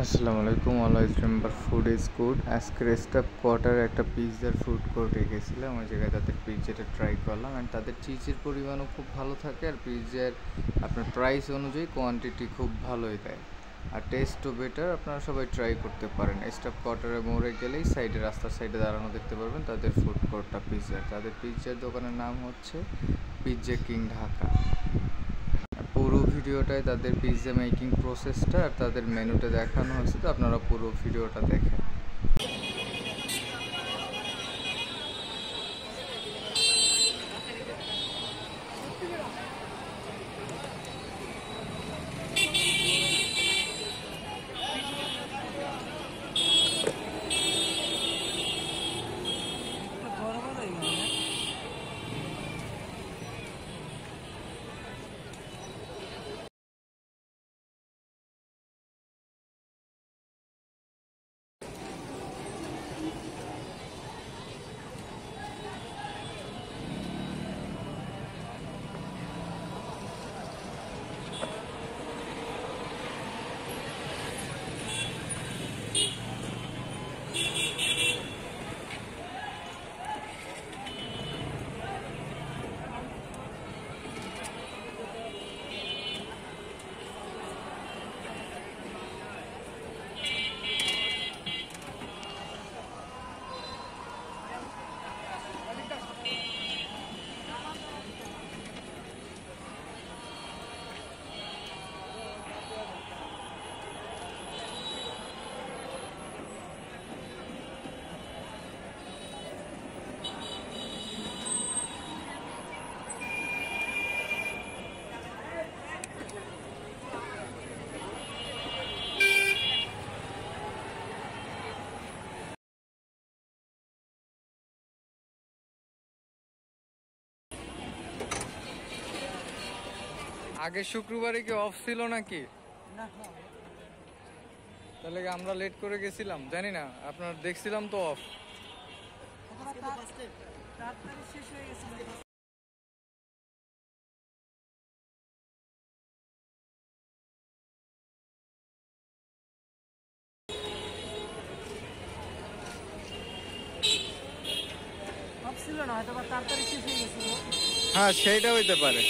আসসালামু আলাইকুম। Always remember food is good. আজকে স্টাফ কোয়ার্টারে একটা পিৎজার ফুড কোর্টে গেছিলাম, ওই জায়গায় তাদের পিৎজাটা ট্রাই করলাম। অ্যান্ড তাদের চিজের পরিমাণও খুব ভালো থাকে, আর পিৎজার আপনার প্রাইস অনুযায়ী কোয়ান্টিটি খুব ভালোই দেয়, আর টেস্টও বেটার। আপনারা সবাই ট্রাই করতে পারেন। স্টাফ কোয়ার্টারে মোড়ে গেলেই সাইডে, রাস্তার সাইডে দাঁড়ানো দেখতে পারবেন তাদের ফুড কোর্টটা পিৎজার। তাদের পিৎজার দোকানের নাম হচ্ছে পিৎজা কিং ঢাকা। পুরো ভিডিওটায় তাদের পিৎজা মেকিং প্রসেসটা আর তাদের মেনুটা দেখানো হয়েছে, তো আপনারা পুরো ভিডিওটা দেখেন। আগে শুক্রবারে কি অফ ছিল নাকি? তাহলে আমরা লেট করে গেছিলাম, জানি না। আপনার দেখছিলাম তো অফ। হ্যাঁ, সেইটা হইতে পারে।